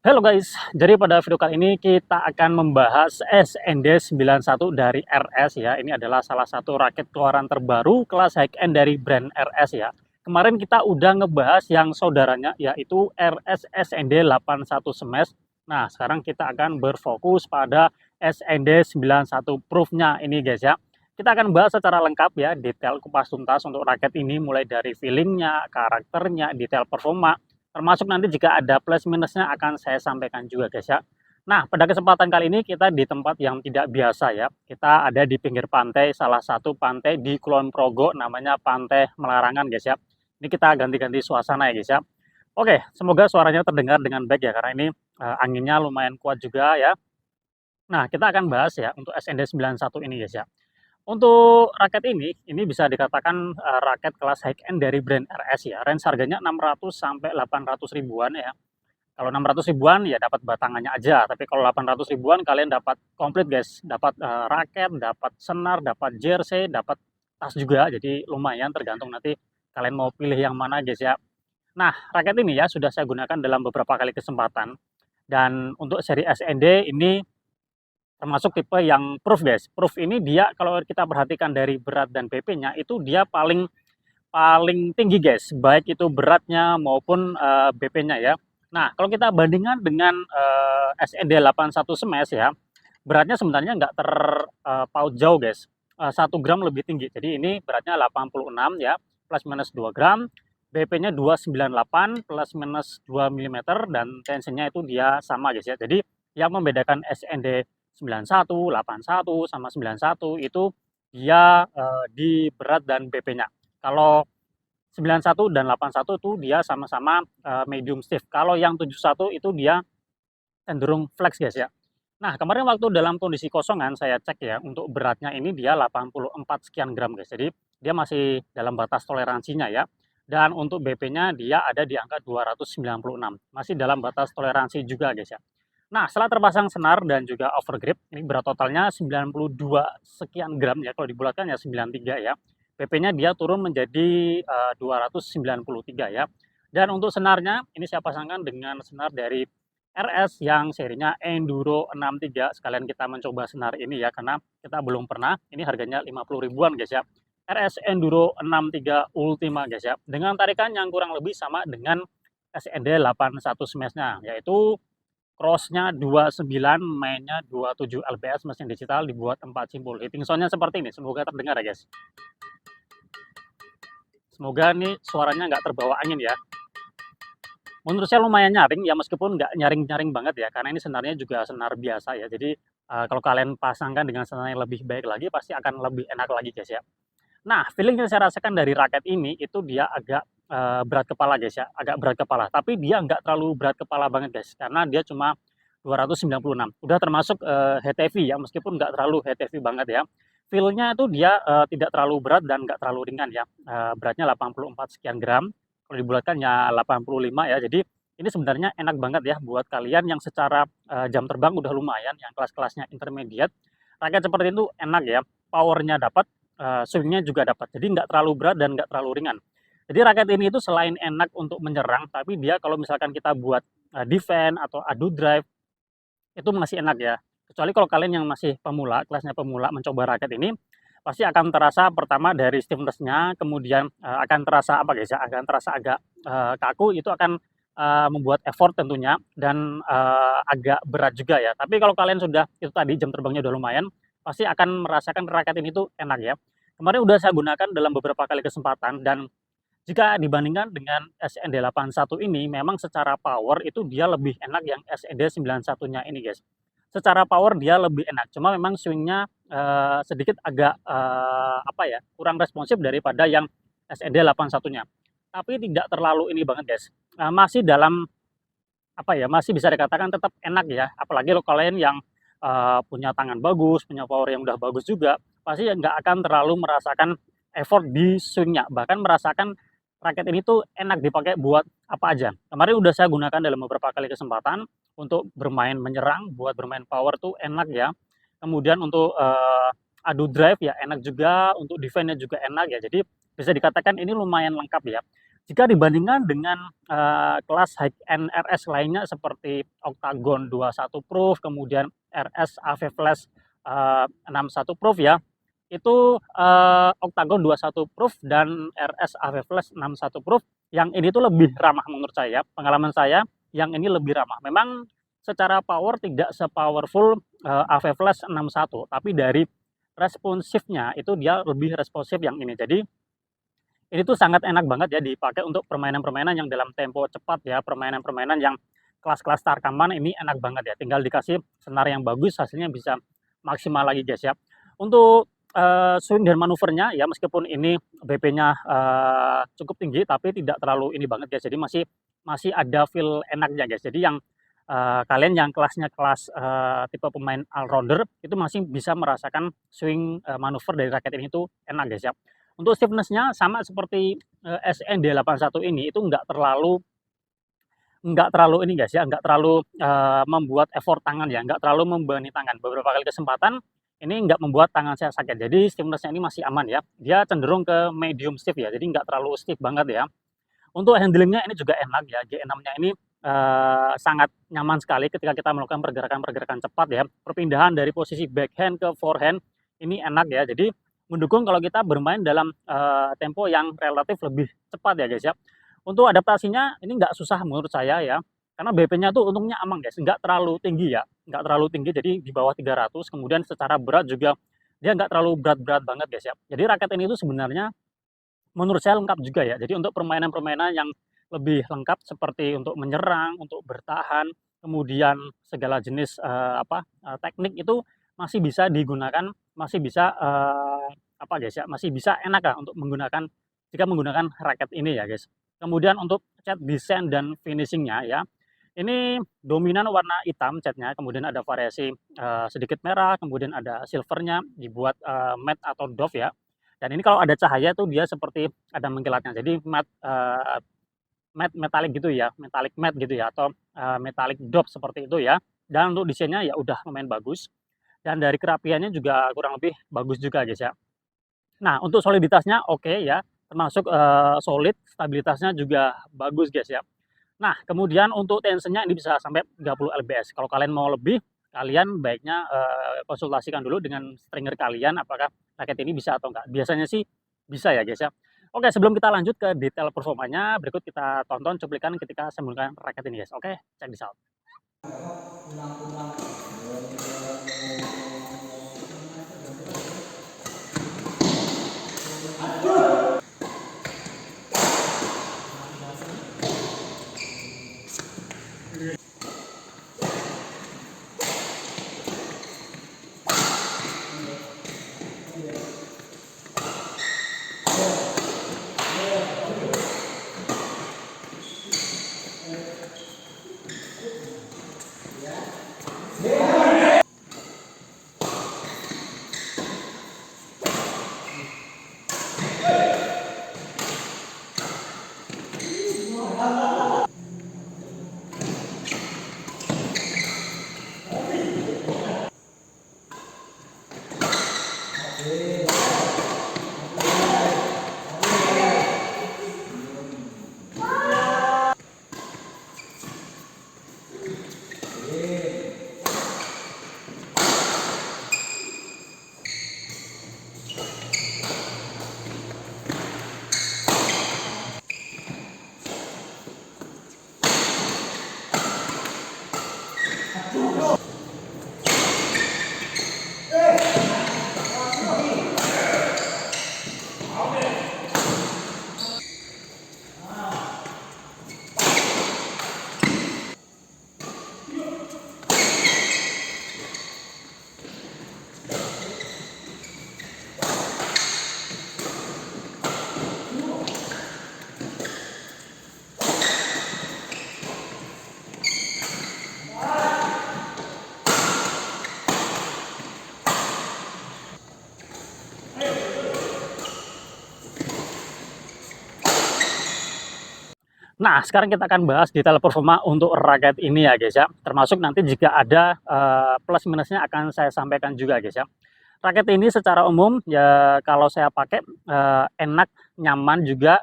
Halo guys, jadi pada video kali ini kita akan membahas SND91 dari RS ya. Ini adalah salah satu raket keluaran terbaru kelas high-end dari brand RS ya. Kemarin kita udah ngebahas yang saudaranya yaitu RS SND81 Smash. Nah, sekarang kita akan berfokus pada SND91 Proof-nya ini guys ya. Kita akan bahas secara lengkap ya, detail kupas tuntas untuk raket ini mulai dari feelingnya, karakternya, detail performa, termasuk nanti jika ada plus minusnya akan saya sampaikan juga guys ya. Nah, pada kesempatan kali ini kita di tempat yang tidak biasa ya. Kita ada di pinggir pantai, salah satu pantai di Kulon Progo, namanya Pantai Melarangan guys ya. Ini kita ganti-ganti suasana ya guys ya. Oke, semoga suaranya terdengar dengan baik ya, karena ini anginnya lumayan kuat juga ya. Nah, kita akan bahas ya untuk SND91 ini guys ya. Untuk raket ini bisa dikatakan, raket kelas high-end dari brand RS ya, range harganya 600 sampai 800 ribuan ya. Kalau 600 ribuan ya dapat batangannya aja, tapi kalau 800 ribuan kalian dapat komplit guys, dapat, raket, dapat senar, dapat jersey, dapat tas juga, jadi lumayan tergantung nanti kalian mau pilih yang mana guys ya. Nah, raket ini ya sudah saya gunakan dalam beberapa kali kesempatan, dan untuk seri SND ini termasuk tipe yang proof guys. Proof ini dia kalau kita perhatikan dari berat dan BP-nya itu dia paling paling tinggi guys, baik itu beratnya maupun, BP-nya ya. Nah, kalau kita bandingkan dengan, SND81 Smash ya, beratnya sebenarnya nggak terpaut jauh guys, 1 gram lebih tinggi. Jadi ini beratnya 86 ya, plus minus 2 gram, BP-nya 298 plus minus 2 milimeter, dan tensinya itu dia sama guys ya. Jadi yang membedakan SND91, 81 sama 91 itu dia, di berat dan BP-nya. Kalau 91 dan 81 itu dia sama-sama, medium stiff. Kalau yang 71 itu dia cenderung flex guys ya. Nah, kemarin waktu dalam kondisi kosongan saya cek ya, untuk beratnya ini dia 84 sekian gram guys. Jadi dia masih dalam batas toleransinya ya. Dan untuk BP-nya dia ada di angka 296, masih dalam batas toleransi juga guys ya. Nah, setelah terpasang senar dan juga overgrip, ini berat totalnya 92 sekian gram ya, kalau dibulatkan ya 93 ya. PP-nya dia turun menjadi 293 ya. Dan untuk senarnya, ini saya pasangkan dengan senar dari RS yang serinya Enduro 63. Sekalian kita mencoba senar ini ya, karena kita belum pernah. Ini harganya 50 ribuan guys ya. RS Enduro 63 Ultima guys ya. Dengan tarikan yang kurang lebih sama dengan SND 81 Smash-nya, yaitu cross-nya 29, mainnya 27 lbs, mesin digital, dibuat 4 simpul. Hitting sound-nya seperti ini, semoga terdengar ya guys. Semoga nih suaranya nggak terbawa angin ya. Menurut saya lumayan nyaring ya, meskipun nggak nyaring-nyaring banget ya, karena ini senarnya juga senar biasa ya. Jadi kalau kalian pasangkan dengan senar yang lebih baik lagi, pasti akan lebih enak lagi guys ya. Nah, feeling yang saya rasakan dari raket ini itu dia agak, berat kepala guys ya, agak berat kepala. Tapi dia nggak terlalu berat kepala banget guys, karena dia cuma 296. Udah termasuk, head heavy ya, meskipun nggak terlalu head heavy banget ya. Feel-nya itu dia, tidak terlalu berat dan nggak terlalu ringan ya, beratnya 84 sekian gram, kalau dibulatkan ya 85 ya. Jadi ini sebenarnya enak banget ya buat kalian yang secara, jam terbang udah lumayan, yang kelas-kelasnya intermediate. Raket seperti itu enak ya, power-nya dapat, swing-nya juga dapat. Jadi nggak terlalu berat dan nggak terlalu ringan. Jadi raket ini itu selain enak untuk menyerang, tapi dia kalau misalkan kita buat, defense atau adu drive, itu masih enak ya. Kecuali kalau kalian yang masih pemula, kelasnya pemula mencoba raket ini, pasti akan terasa pertama dari stiffness-nya, kemudian, akan terasa apa guys ya, akan terasa agak, kaku, itu akan, membuat effort tentunya dan, agak berat juga ya. Tapi kalau kalian sudah itu tadi jam terbangnya udah lumayan, pasti akan merasakan raket ini tuh enak ya. Kemarin udah saya gunakan dalam beberapa kali kesempatan, dan jika dibandingkan dengan SND81 ini, memang secara power itu dia lebih enak yang SND91-nya ini guys. Secara power dia lebih enak, cuma memang swing-nya, sedikit agak, apa ya, kurang responsif daripada yang SND81-nya. Tapi tidak terlalu ini banget guys, masih dalam, apa ya, masih bisa dikatakan tetap enak ya, apalagi kalau kalian yang, punya tangan bagus, punya power yang udah bagus juga, pasti nggak akan terlalu merasakan effort di swing-nya, bahkan merasakan raket ini tuh enak dipakai buat apa aja. Kemarin udah saya gunakan dalam beberapa kali kesempatan untuk bermain menyerang, buat bermain power tuh enak ya. Kemudian untuk, adu drive ya enak juga, untuk defense-nya juga enak ya. Jadi bisa dikatakan ini lumayan lengkap ya. Jika dibandingkan dengan kelas high end RS lainnya seperti Octagon 21 Proof, kemudian RS AV Flash 61 Proof ya, itu Octagon 21 Proof dan RS AV Flash 61 Proof yang ini tuh lebih ramah menurut saya. Pengalaman saya yang ini lebih ramah. Memang secara power tidak se-powerful AV Flash 61, tapi dari responsifnya itu dia lebih responsif yang ini. Jadi ini tuh sangat enak banget ya dipakai untuk permainan-permainan yang dalam tempo cepat ya, permainan-permainan yang kelas-kelas tarkaman ini enak banget ya, tinggal dikasih senar yang bagus hasilnya bisa maksimal lagi guys ya. Untuk swing dan manuvernya ya meskipun ini BP-nya cukup tinggi tapi tidak terlalu ini banget guys, jadi masih masih ada feel enaknya guys. Jadi yang kalian yang kelasnya kelas tipe pemain all-rounder itu masih bisa merasakan swing manuver dari raket ini tuh enak guys ya. Untuk stiffness-nya sama seperti SND81 ini, itu nggak terlalu ini guys ya, nggak terlalu membuat effort tangan ya, nggak terlalu membebani tangan. Beberapa kali kesempatan ini nggak membuat tangan saya sakit. Jadi stiffness-nya ini masih aman ya. Dia cenderung ke medium stiff ya, jadi nggak terlalu stiff banget ya. Untuk handling-nya ini juga enak ya, G6-nya ini sangat nyaman sekali ketika kita melakukan pergerakan-pergerakan cepat ya. Perpindahan dari posisi backhand ke forehand ini enak ya. Jadi mendukung kalau kita bermain dalam tempo yang relatif lebih cepat ya guys ya. Untuk adaptasinya ini nggak susah menurut saya ya, karena BP-nya tuh untungnya aman guys, nggak terlalu tinggi ya, nggak terlalu tinggi jadi di bawah 300, kemudian secara berat juga dia nggak terlalu berat-berat banget guys ya. Jadi raket ini tuh sebenarnya menurut saya lengkap juga ya. Jadi untuk permainan-permainan yang lebih lengkap seperti untuk menyerang, untuk bertahan, kemudian segala jenis teknik itu masih bisa digunakan, masih bisa apa guys ya, masih bisa enak ya untuk menggunakan jika menggunakan raket ini ya guys. Kemudian untuk cat desain dan finishingnya ya, ini dominan warna hitam catnya, kemudian ada variasi sedikit merah, kemudian ada silvernya dibuat matte atau doff ya. Dan ini kalau ada cahaya tuh dia seperti ada mengkilatnya. Jadi matte matte metalik gitu ya, metallic matte gitu ya atau metallic dop seperti itu ya. Dan untuk desainnya ya udah lumayan bagus. Dan dari kerapiannya juga kurang lebih bagus juga guys ya. Nah, untuk soliditasnya oke ya, termasuk solid, stabilitasnya juga bagus guys ya. Nah, kemudian untuk tensionnya ini bisa sampai 30 lbs. Kalau kalian mau lebih, kalian baiknya konsultasikan dulu dengan stringer kalian apakah raket ini bisa atau enggak. Biasanya sih bisa ya guys ya. Oke, sebelum kita lanjut ke detail performanya, berikut kita tonton cuplikan ketika saya menggunakan raket ini guys. Oke, check this out. Nah, sekarang kita akan bahas detail performa untuk raket ini ya guys ya. Termasuk nanti jika ada plus minusnya akan saya sampaikan juga guys ya. raket ini secara umum ya kalau saya pakai enak, nyaman juga,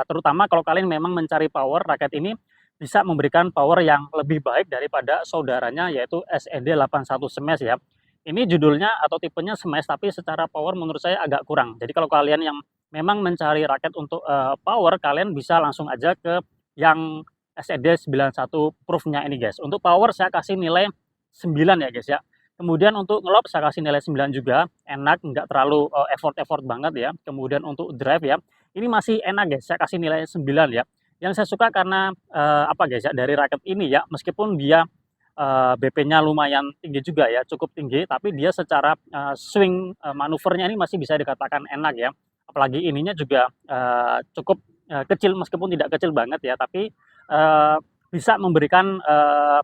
terutama kalau kalian memang mencari power, raket ini bisa memberikan power yang lebih baik daripada saudaranya yaitu SND 81 Smash ya. Ini judulnya atau tipenya Smash tapi secara power menurut saya agak kurang. Jadi kalau kalian yang memang mencari raket untuk, power, kalian bisa langsung aja ke yang SND 91 Proof-nya ini guys. Untuk power saya kasih nilai 9 ya guys ya. Kemudian untuk ngelob saya kasih nilai 9 juga, enak, nggak terlalu, effort-effort banget ya. Kemudian untuk drive ya, ini masih enak guys, saya kasih nilai 9 ya. Yang saya suka karena, apa guys ya, dari raket ini ya, meskipun dia, BP-nya lumayan tinggi juga ya, cukup tinggi, tapi dia secara, swing, manuvernya ini masih bisa dikatakan enak ya. Apalagi ininya juga, cukup, kecil meskipun tidak kecil banget ya, tapi, bisa memberikan,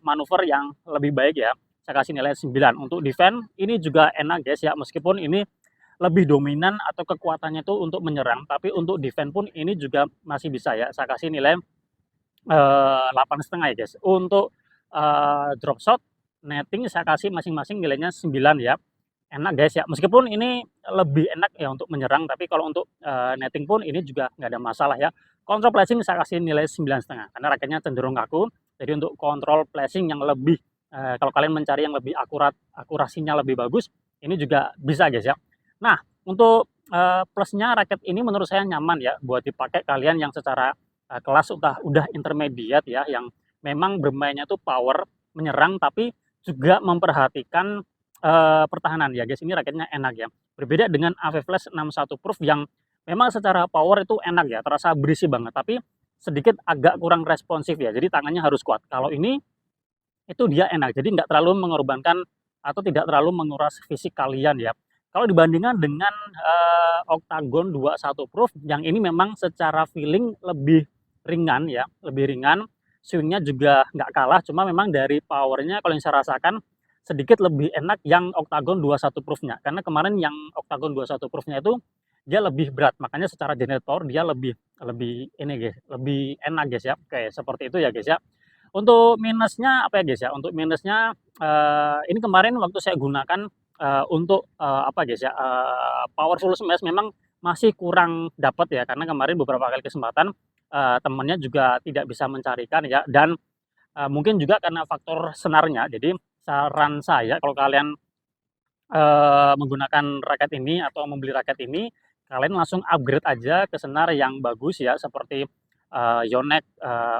manuver yang lebih baik ya. Saya kasih nilai 9. Untuk defense ini juga enak guys ya, meskipun ini lebih dominan atau kekuatannya itu untuk menyerang, tapi untuk defense pun ini juga masih bisa ya, saya kasih nilai, 8,5 ya guys. Untuk, drop shot, netting saya kasih masing-masing nilainya 9 ya. Enak guys ya, meskipun ini lebih enak ya untuk menyerang, tapi kalau untuk, netting pun ini juga nggak ada masalah ya. Control placing saya kasih nilai 9,5 karena raketnya cenderung kaku, jadi untuk kontrol placing yang lebih, kalau kalian mencari yang lebih akurat, akurasinya lebih bagus, ini juga bisa guys ya. Nah, untuk, plusnya raket ini menurut saya nyaman ya buat dipakai kalian yang secara, kelas udah intermediate ya, yang memang bermainnya tuh power, menyerang, tapi juga memperhatikan pertahanan ya guys, ini raketnya enak ya. Berbeda dengan AV Flash 61 Proof yang memang secara power itu enak ya, terasa berisi banget, tapi sedikit agak kurang responsif ya, jadi tangannya harus kuat. Kalau ini, itu dia enak, jadi nggak terlalu mengorbankan atau tidak terlalu menguras fisik kalian ya. Kalau dibandingkan dengan, Octagon 21 Proof yang ini memang secara feeling lebih ringan ya, lebih ringan, swing-nya juga nggak kalah, cuma memang dari power-nya kalau yang saya rasakan sedikit lebih enak yang Octagon 21 Proof-nya. Karena kemarin yang Octagon 21 Proof-nya itu dia lebih berat, makanya secara generator dia lebih lebih ini guys, lebih enak guys ya, kayak seperti itu ya guys ya. Untuk minusnya apa ya guys ya, untuk minusnya, ini kemarin waktu saya gunakan, untuk, apa guys ya, powerful smash memang masih kurang dapat ya, karena kemarin beberapa kali kesempatan, temennya juga tidak bisa mencarikan ya, dan, mungkin juga karena faktor senarnya. Jadi saran saya kalau kalian, menggunakan raket ini atau membeli raket ini, kalian langsung upgrade aja ke senar yang bagus ya, seperti, Yonex,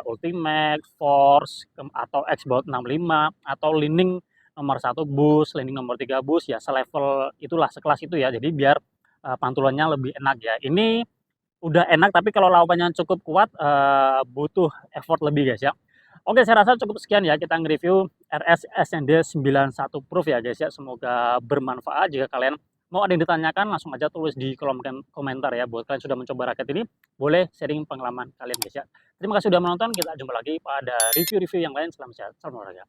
Ultimax, Force, atau Xbox 65 atau Li-Ning nomor 1 boost, Li-Ning nomor 3 boost, ya selevel itulah, sekelas itu ya. Jadi biar, pantulannya lebih enak ya. Ini udah enak, tapi kalau lawannya cukup kuat, butuh effort lebih guys ya. Oke, saya rasa cukup sekian ya kita nge-review RS SND 91 Proof ya guys ya. Semoga bermanfaat. Jika kalian mau ada yang ditanyakan, langsung aja tulis di kolom komentar ya. Buat kalian sudah mencoba raket ini, boleh sharing pengalaman kalian guys ya. Terima kasih sudah menonton, kita jumpa lagi pada review-review yang lain. Salam sehat, salam olahraga.